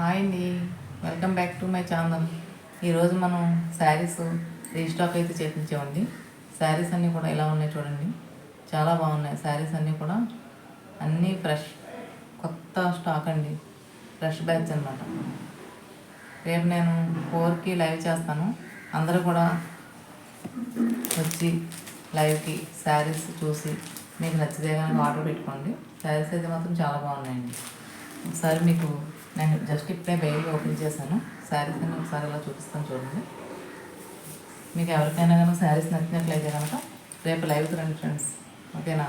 Hi అండి, welcome back to my channel. ఈరోజు మనం శారీస్ రీస్టాక్ అయితే చేయించామండి. శారీస్ అన్నీ కూడా ఇలా ఉన్నాయి చూడండి, చాలా బాగున్నాయి. శారీస్ అన్నీ కూడా అన్నీ ఫ్రెష్, కొత్త స్టాక్ అండి, ఫ్రెష్ బ్యాచ్ అనమాట. రేపు నేను 4కి లైవ్ చేస్తాను. అందరూ కూడా వచ్చి లైవ్కి శారీస్ చూసి మీకు నచ్చితే కనుక ఆర్డర్ పెట్టుకోండి. శారీస్ అయితే మాత్రం చాలా బాగున్నాయండి. ఒకసారి మీకు నేను జస్ట్ ఇప్పుడే బయలు ఓపెన్ చేశాను. శారీస్ అని ఒకసారి ఇలా చూపిస్తాను చూడండి. మీకు ఎవరికైనా కనుక శారీస్ నచ్చినట్లయితే కనుక రేపు లైవ్కి రండి ఫ్రెండ్స్, ఓకేనా?